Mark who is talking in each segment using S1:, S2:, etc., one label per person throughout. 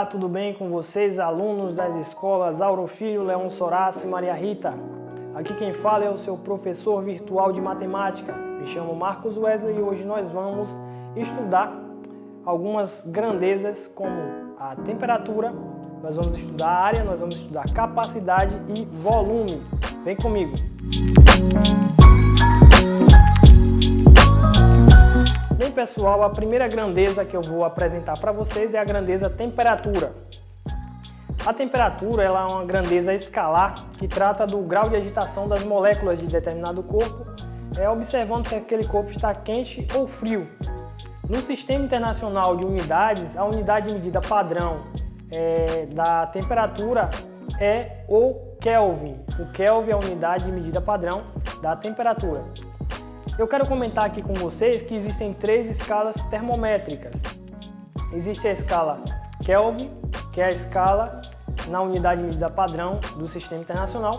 S1: Olá, tudo bem com vocês, alunos das escolas Auro Filho, Leão Sorace e Maria Rita? Aqui quem fala é o seu professor virtual de matemática. Me chamo Marcos Wesley e hoje nós vamos estudar algumas grandezas como a temperatura, nós vamos estudar a área, nós vamos estudar capacidade e volume. Vem comigo! Bem, pessoal, a primeira grandeza que eu vou apresentar para vocês é a grandeza temperatura. A temperatura ela é uma grandeza escalar que trata do grau de agitação das moléculas de determinado corpo, observando se aquele corpo está quente ou frio. No Sistema Internacional de Unidades, a unidade de medida padrão da temperatura é o Kelvin. O Kelvin é a unidade de medida padrão da temperatura. Eu quero comentar aqui com vocês que existem três escalas termométricas. Existe a escala Kelvin, que é a escala na unidade de medida padrão do Sistema Internacional.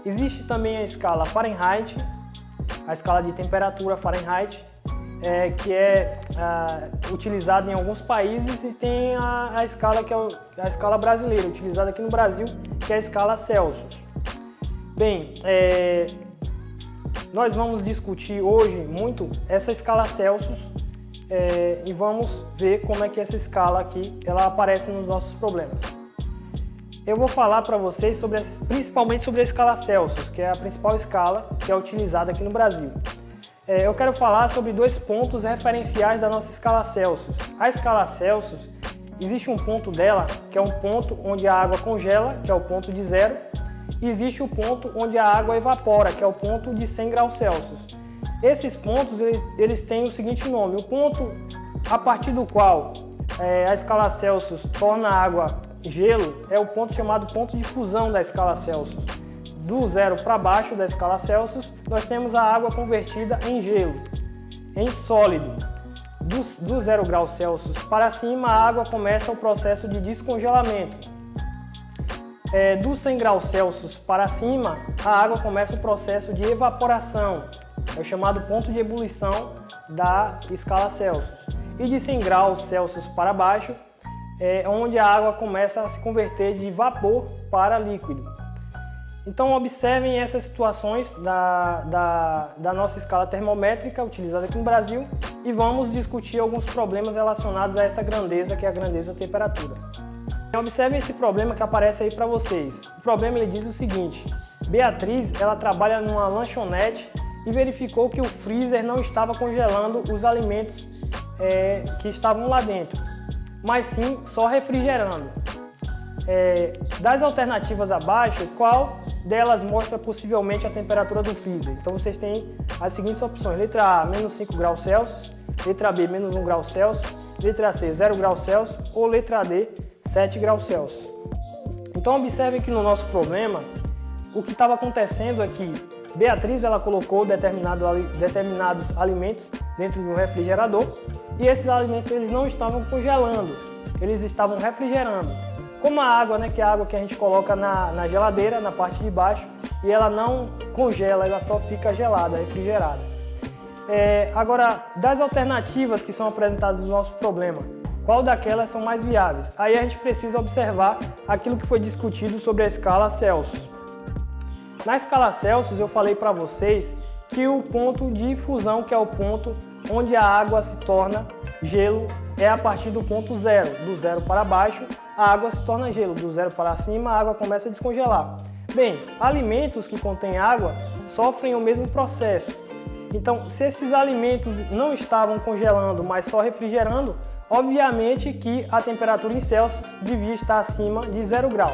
S1: Existe também a escala Fahrenheit, a escala de temperatura Fahrenheit, que é utilizada em alguns países, e tem a escala que é a escala brasileira, utilizada aqui no Brasil, que é a escala Celsius. Bem, nós vamos discutir hoje muito essa escala Celsius e vamos ver como é que essa escala aqui ela aparece nos nossos problemas. Eu vou falar para vocês principalmente sobre a escala Celsius, que é a principal escala que é utilizada aqui no Brasil. Eu quero falar sobre dois pontos referenciais da nossa escala Celsius. A escala Celsius, existe um ponto dela, que é um ponto onde a água congela, que é o ponto de zero, e existe o ponto onde a água evapora, que é o ponto de 100 graus Celsius. Esses pontos eles têm o seguinte nome: o ponto a partir do qual a escala Celsius torna a água gelo é o ponto chamado ponto de fusão da escala Celsius. Do zero para baixo da escala Celsius, nós temos a água convertida em gelo, em sólido. Do 0 graus Celsius para cima, a água começa o processo de descongelamento. Do 100 graus Celsius para cima, a água começa o processo de evaporação, é o chamado ponto de ebulição da escala Celsius. E de 100 graus Celsius para baixo, é onde a água começa a se converter de vapor para líquido. Então observem essas situações da nossa escala termométrica utilizada aqui no Brasil e vamos discutir alguns problemas relacionados a essa grandeza, que é a grandeza temperatura. Observem esse problema que aparece aí para vocês. O problema ele diz o seguinte: Beatriz ela trabalha numa lanchonete e verificou que o freezer não estava congelando os alimentos que estavam lá dentro, mas sim só refrigerando. Das alternativas abaixo, qual delas mostra possivelmente a temperatura do freezer? Então vocês têm as seguintes opções: letra A, menos 5 graus Celsius, letra B, menos 1 grau Celsius, letra C, 0 graus Celsius ou letra D, 7 graus Celsius. Então observem que no nosso problema, o que estava acontecendo é que Beatriz ela colocou determinados alimentos dentro de um refrigerador e esses alimentos eles não estavam congelando, eles estavam refrigerando. Como a água, que é a água que a gente coloca na geladeira, na parte de baixo, e ela não congela, ela só fica gelada, refrigerada. Agora, das alternativas que são apresentadas no nosso problema, qual daquelas são mais viáveis? Aí a gente precisa observar aquilo que foi discutido sobre a escala Celsius. Na escala Celsius eu falei para vocês que o ponto de fusão, que é o ponto onde a água se torna gelo, é a partir do ponto zero. Do zero para baixo, a água se torna gelo. Do zero para cima, a água começa a descongelar. Bem, alimentos que contêm água sofrem o mesmo processo. Então, se esses alimentos não estavam congelando, mas só refrigerando, obviamente que a temperatura em Celsius devia estar acima de 0 grau.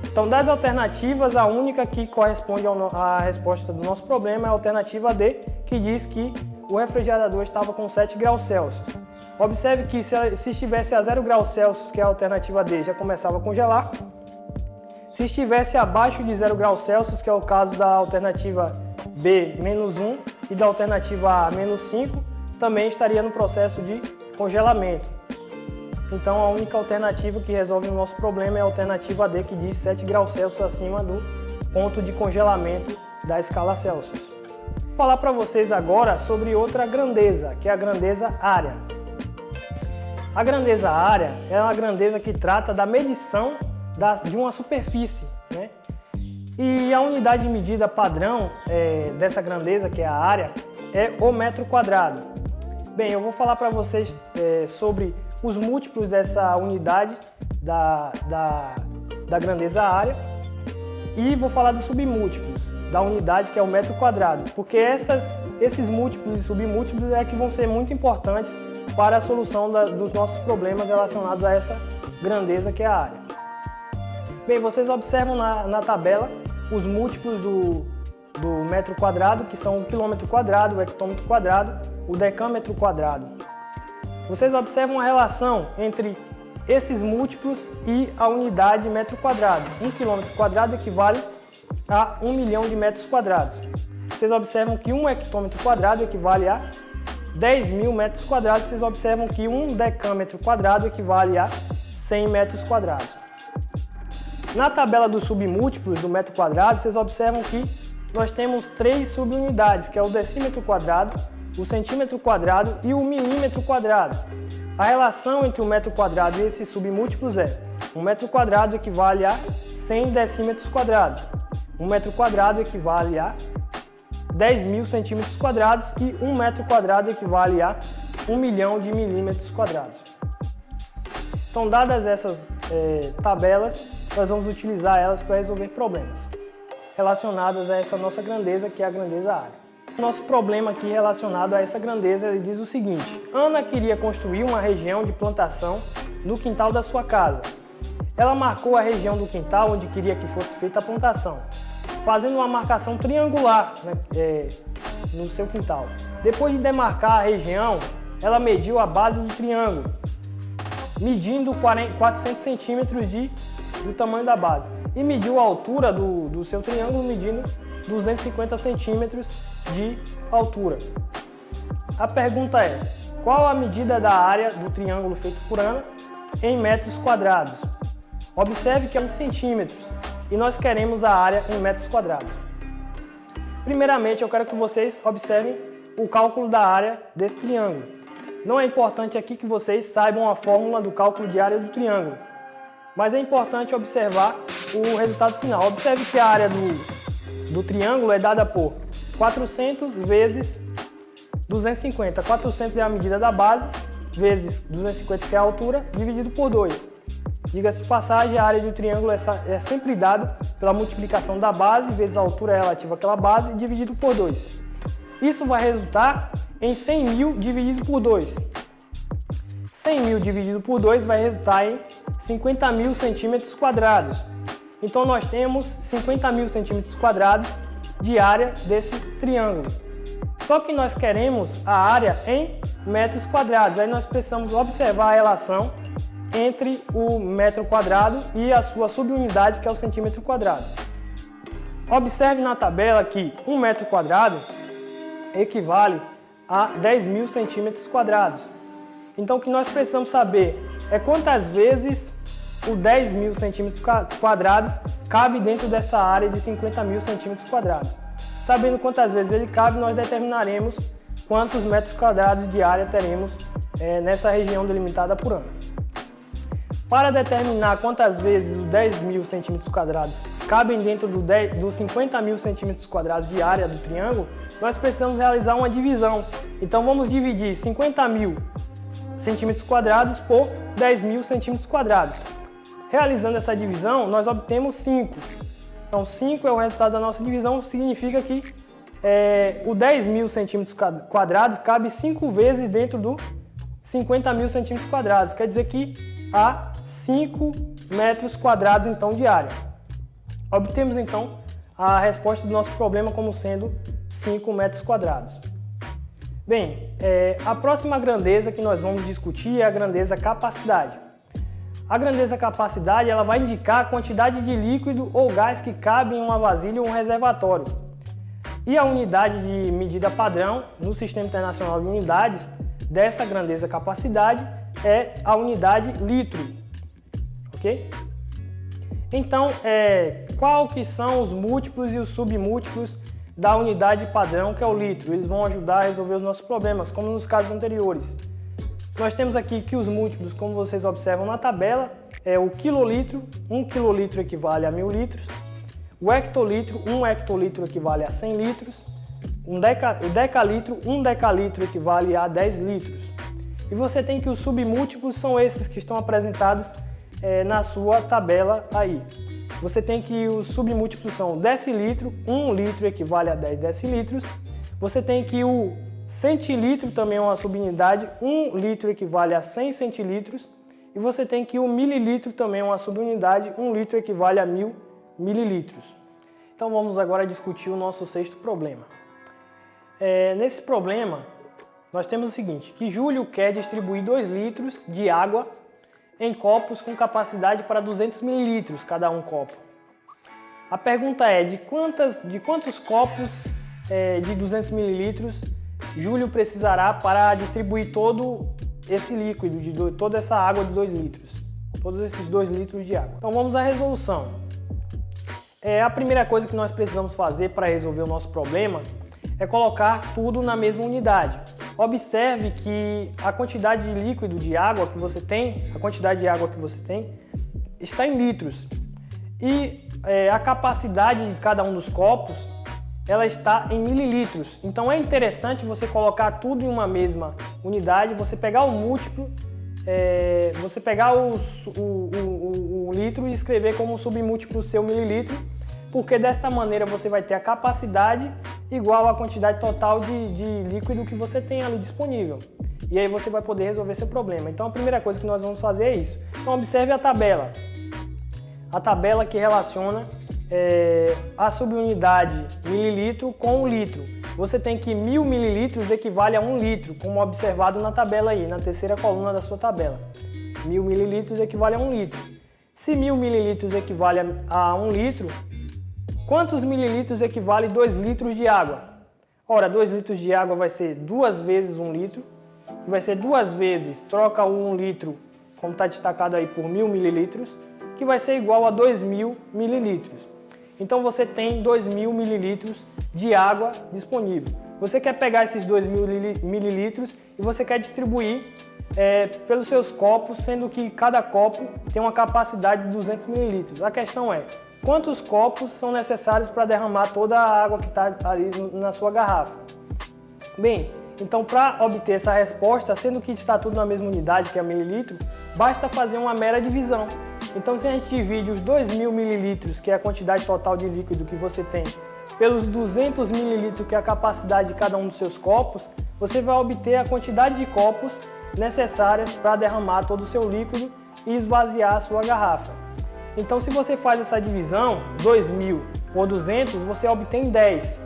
S1: Então, das alternativas, a única que corresponde à resposta do nosso problema é a alternativa D, que diz que o refrigerador estava com 7 graus Celsius. Observe que se estivesse a 0 graus Celsius, que é a alternativa D, já começava a congelar. Se estivesse abaixo de 0 graus Celsius, que é o caso da alternativa B, menos 1, e da alternativa A, menos 5, também estaria no processo de congelamento. Então, a única alternativa que resolve o nosso problema é a alternativa D, que diz 7 graus Celsius acima do ponto de congelamento da escala Celsius. Vou falar para vocês agora sobre outra grandeza, que é a grandeza área. A grandeza área é uma grandeza que trata da medição de uma superfície, né? E a unidade de medida padrão dessa grandeza, que é a área, é o metro quadrado. Bem, eu vou falar para vocês sobre os múltiplos dessa unidade da grandeza área e vou falar dos submúltiplos da unidade, que é o metro quadrado, porque esses múltiplos e submúltiplos que vão ser muito importantes para a solução dos nossos problemas relacionados a essa grandeza que é a área. Bem, vocês observam na tabela os múltiplos do metro quadrado, que são o quilômetro quadrado, o hectômetro quadrado, o decâmetro quadrado. Vocês observam a relação entre esses múltiplos e a unidade metro quadrado. 1 quilômetro quadrado equivale a 1 milhão de metros quadrados. Vocês observam que 1 hectômetro quadrado equivale a 10 mil metros quadrados. Vocês observam que 1 decâmetro quadrado equivale a 100 metros quadrados. Na tabela dos submúltiplos do metro quadrado, vocês observam que nós temos 3 subunidades, que é o decímetro quadrado, o centímetro quadrado e o milímetro quadrado. A relação entre o metro quadrado e esses submúltiplos é: 1 metro quadrado equivale a 100 decímetros quadrados, 1 metro quadrado equivale a 10 mil centímetros quadrados e 1 metro quadrado equivale a 1 milhão de milímetros quadrados. Então, dadas essas tabelas, nós vamos utilizar elas para resolver problemas relacionados a essa nossa grandeza, que é a grandeza área. Nosso problema aqui relacionado a essa grandeza, ele diz o seguinte: Ana queria construir uma região de plantação no quintal da sua casa. Ela marcou a região do quintal onde queria que fosse feita a plantação, fazendo uma marcação triangular, né, no seu quintal. Depois de demarcar a região, ela mediu a base do triângulo, medindo 400 centímetros do tamanho da base, e mediu a altura do seu triângulo, medindo 250 centímetros de altura. A pergunta é: qual a medida da área do triângulo feito por Ana em metros quadrados? Observe que é em centímetros e nós queremos a área em metros quadrados. Primeiramente, eu quero que vocês observem o cálculo da área desse triângulo. Não é importante aqui que vocês saibam a fórmula do cálculo de área do triângulo, mas é importante observar o resultado final. Observe que a área do triângulo é dada por 400 vezes 250. 400 é a medida da base, vezes 250, que é a altura, dividido por 2. Diga-se de passagem, a área do triângulo é sempre dada pela multiplicação da base vezes a altura relativa àquela base, dividido por 2. Isso vai resultar em 100 mil dividido por 2. 100 mil dividido por 2 vai resultar em 50 mil centímetros quadrados. Então nós temos 50 mil centímetros quadrados de área desse triângulo. Só que nós queremos a área em metros quadrados. Aí nós precisamos observar a relação entre o metro quadrado e a sua subunidade, que é o centímetro quadrado. Observe na tabela que 1 metro quadrado equivale a 10 mil centímetros quadrados. Então o que nós precisamos saber é quantas vezes o 10 mil centímetros quadrados cabe dentro dessa área de 50 mil centímetros quadrados. Sabendo quantas vezes ele cabe, nós determinaremos quantos metros quadrados de área teremos nessa região delimitada por Ana. Para determinar quantas vezes os 10 mil centímetros quadrados cabem dentro dos 50 mil centímetros quadrados de área do triângulo, nós precisamos realizar uma divisão. Então vamos dividir 50 mil centímetros quadrados por 10 mil centímetros quadrados. Realizando essa divisão, nós obtemos 5. Então 5 é o resultado da nossa divisão, significa que o 10 mil centímetros quadrados cabe 5 vezes dentro do 50 mil centímetros quadrados. Quer dizer que há 5 metros quadrados então de área. Obtemos então a resposta do nosso problema como sendo 5 metros quadrados. Bem, a próxima grandeza que nós vamos discutir é a grandeza capacidade. A grandeza capacidade ela vai indicar a quantidade de líquido ou gás que cabe em uma vasilha ou um reservatório. E a unidade de medida padrão no Sistema Internacional de Unidades dessa grandeza capacidade é a unidade litro, ok? Então, qual que são os múltiplos e os submúltiplos da unidade padrão, que é o litro? Eles vão ajudar a resolver os nossos problemas, como nos casos anteriores. nós temos aqui que os múltiplos, como vocês observam na tabela, é o quilolitro, 1 quilolitro equivale a 1000 litros, o hectolitro, 1 hectolitro equivale a 100 litros, o decalitro, 1 decalitro equivale a 10 litros. E você tem que os submúltiplos são esses que estão apresentados na sua tabela aí. Você tem que os submúltiplos são decilitro, 1 litro equivale a 10 decilitros. Você tem que o centilitro também é uma subunidade, 1 litro equivale a 100 centilitros. E você tem que o mililitro também é uma subunidade, 1 litro equivale a 1000 mililitros. Então vamos agora discutir o nosso sexto problema. Nesse problema, nós temos o seguinte, que Júlio quer distribuir 2 litros de água em copos com capacidade para 200 mililitros cada um copo. A pergunta é, de quantos copos de 200 mililitros Júlio precisará para distribuir todo esse líquido, toda essa água de 2 litros, todos esses 2 litros de água. Então vamos à resolução. A primeira coisa que nós precisamos fazer para resolver o nosso problema é colocar tudo na mesma unidade. Observe que a quantidade de líquido de água que você tem, está em litros. E a capacidade de cada um dos copos, ela está em mililitros. Então é interessante você colocar tudo em uma mesma unidade, você pegar o múltiplo, você pegar o litro e escrever como submúltiplo seu mililitro, porque desta maneira você vai ter a capacidade igual à quantidade total de líquido que você tem ali disponível. E aí você vai poder resolver seu problema. Então a primeira coisa que nós vamos fazer é isso. Então observe a tabela. A tabela que relaciona a subunidade mililitro com o litro. Você tem que 1000 mililitros equivale a 1 litro, como observado na tabela aí, na terceira coluna da sua tabela. 1000 mililitros equivale a 1 litro. Se 1000 mililitros equivale a 1 litro, quantos mililitros equivale 2 litros de água? Ora, 2 litros de água vai ser 2 vezes 1 litro, que vai ser 2 vezes, troca o 1 litro, como está destacado aí, por 1000 mililitros, que vai ser igual a 2000 mililitros. Então você tem 2000 mililitros de água disponível. Você quer pegar esses 2000 mililitros e você quer distribuir pelos seus copos, sendo que cada copo tem uma capacidade de 200 mililitros. A questão é, quantos copos são necessários para derramar toda a água que está ali na sua garrafa? Bem, então para obter essa resposta, sendo que está tudo na mesma unidade, que é mililitro, basta fazer uma mera divisão. Então se a gente divide os 2000 mililitros, que é a quantidade total de líquido que você tem, pelos 200 mililitros, que é a capacidade de cada um dos seus copos, você vai obter a quantidade de copos necessárias para derramar todo o seu líquido e esvaziar a sua garrafa. Então se você faz essa divisão, 2000 por 200, você obtém 10.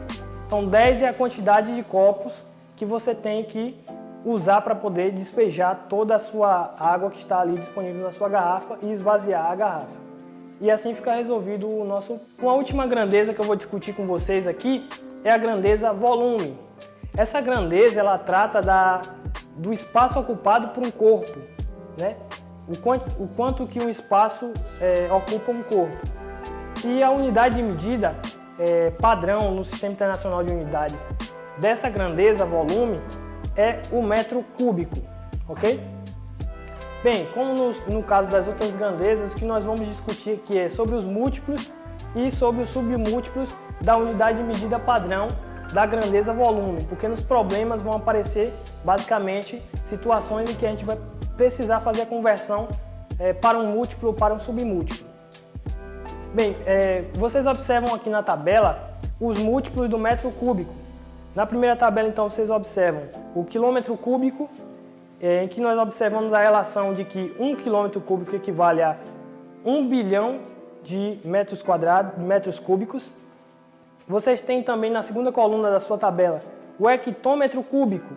S1: Então 10 é a quantidade de copos que você tem que usar para poder despejar toda a sua água que está ali disponível na sua garrafa e esvaziar a garrafa. E assim fica resolvido o nosso... Uma última grandeza que eu vou discutir com vocês aqui é a grandeza volume. Essa grandeza, ela trata do espaço ocupado por um corpo, né? O quanto que um espaço ocupa um corpo. E a unidade de medida padrão no Sistema Internacional de Unidades dessa grandeza, volume, é o metro cúbico, ok? Bem, como no caso das outras grandezas, o que nós vamos discutir aqui é sobre os múltiplos e sobre os submúltiplos da unidade de medida padrão da grandeza volume, porque nos problemas vão aparecer basicamente situações em que a gente vai precisar fazer a conversão para um múltiplo ou para um submúltiplo. Bem, vocês observam aqui na tabela os múltiplos do metro cúbico. Na primeira tabela, então, vocês observam o quilômetro cúbico, em que nós observamos a relação de que 1 quilômetro cúbico equivale a 1 bilhão de metros quadrados, metros cúbicos. Vocês têm também na segunda coluna da sua tabela o hectômetro cúbico,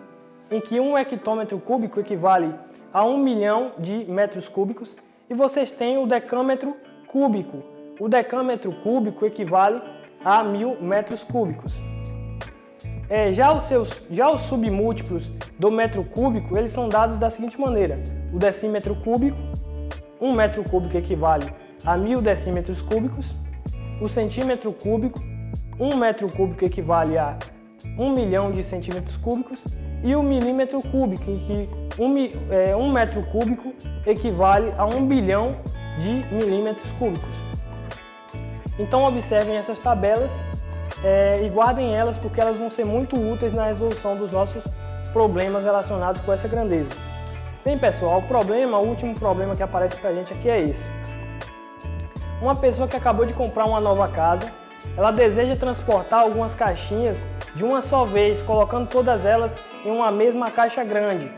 S1: em que 1 hectômetro cúbico equivale a 1 milhão de metros cúbicos. E vocês têm o decâmetro cúbico. O decâmetro cúbico equivale a 1000 metros cúbicos. Já os submúltiplos do metro cúbico, eles são dados da seguinte maneira. O decímetro cúbico, 1 metro cúbico equivale a 1000 decímetros cúbicos. O centímetro cúbico, 1 metro cúbico equivale a 1 milhão de centímetros cúbicos, e o milímetro cúbico, em que 1 metro cúbico equivale a 1 bilhão de milímetros cúbicos. Então observem essas tabelas e guardem elas, porque elas vão ser muito úteis na resolução dos nossos problemas relacionados com essa grandeza. Bem, pessoal, o último problema que aparece para a gente aqui é esse. Uma pessoa que acabou de comprar uma nova casa, ela deseja transportar algumas caixinhas de uma só vez, colocando todas elas em uma mesma caixa grande.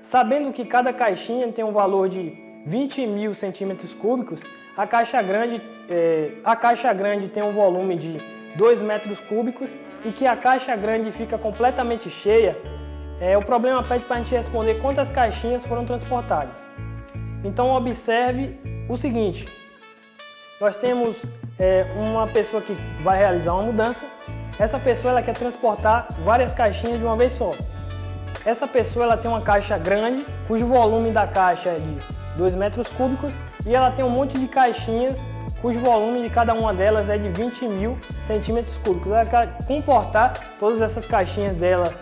S1: Sabendo que cada caixinha tem um valor de 20.000 centímetros cúbicos, a caixa grande tem um volume de 2 metros cúbicos e que a caixa grande fica completamente cheia, o problema pede para a gente responder quantas caixinhas foram transportadas. Então observe o seguinte: nós temos uma pessoa que vai realizar uma mudança. Essa pessoa ela quer transportar várias caixinhas de uma vez só. Essa pessoa ela tem uma caixa grande, cujo volume da caixa é de 2 metros cúbicos, e ela tem um monte de caixinhas, cujo volume de cada uma delas é de 20.000 centímetros cúbicos. Ela quer comportar todas essas caixinhas dela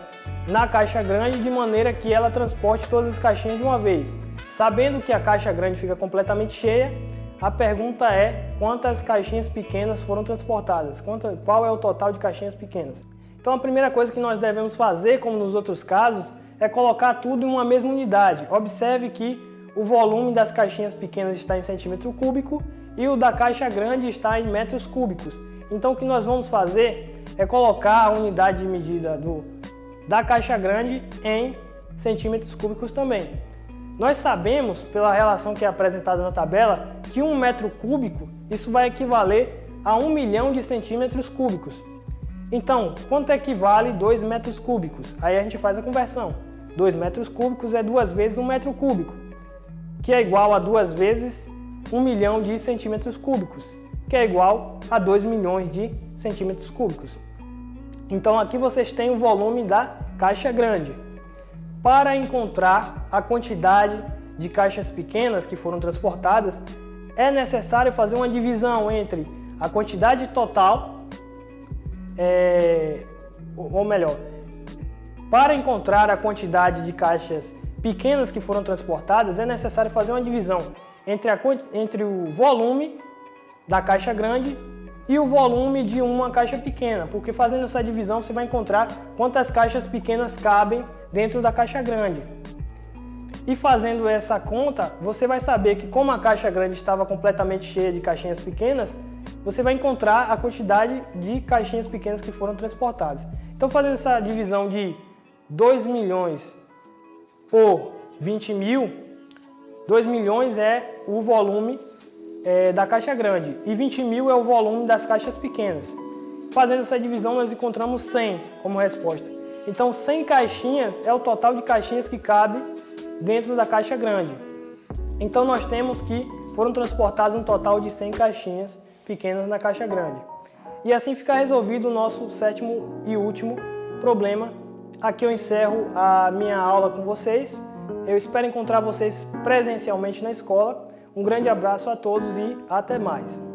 S1: na caixa grande, de maneira que ela transporte todas as caixinhas de uma vez. Sabendo que a caixa grande fica completamente cheia, a pergunta é quantas caixinhas pequenas foram transportadas, qual é o total de caixinhas pequenas. Então a primeira coisa que nós devemos fazer, como nos outros casos, é colocar tudo em uma mesma unidade. Observe que o volume das caixinhas pequenas está em centímetro cúbico e o da caixa grande está em metros cúbicos. Então o que nós vamos fazer é colocar a unidade de medida da caixa grande em centímetros cúbicos também. Nós sabemos, pela relação que é apresentada na tabela, que 1 metro cúbico, isso vai equivaler a 1 milhão de centímetros cúbicos. Então, quanto equivale 2 metros cúbicos? Aí a gente faz a conversão. 2 metros cúbicos é 2 vezes 1 metro cúbico, que é igual a 2 vezes 1 milhão de centímetros cúbicos, que é igual a 2 milhões de centímetros cúbicos. Então aqui vocês têm o volume da caixa grande. Para encontrar a quantidade de caixas pequenas que foram transportadas, é necessário fazer uma divisão entre a quantidade total, ou melhor, para encontrar a quantidade de caixas pequenas que foram transportadas, é necessário fazer uma divisão entre o volume da caixa grande e o volume de uma caixa pequena, porque fazendo essa divisão você vai encontrar quantas caixas pequenas cabem dentro da caixa grande. E fazendo essa conta, você vai saber que, como a caixa grande estava completamente cheia de caixinhas pequenas, você vai encontrar a quantidade de caixinhas pequenas que foram transportadas. Então, fazendo essa divisão de 2 milhões por 20.000, 2 milhões é o volume da caixa grande e 20.000 é o volume das caixas pequenas. Fazendo essa divisão, nós encontramos 100 como resposta. Então, 100 caixinhas é o total de caixinhas que cabe dentro da caixa grande. Então, nós temos que foram transportadas um total de 100 caixinhas pequenas na caixa grande. E assim fica resolvido o nosso 7º e último problema. Aqui eu encerro a minha aula com vocês. Eu espero encontrar vocês presencialmente na escola. Um grande abraço a todos e até mais!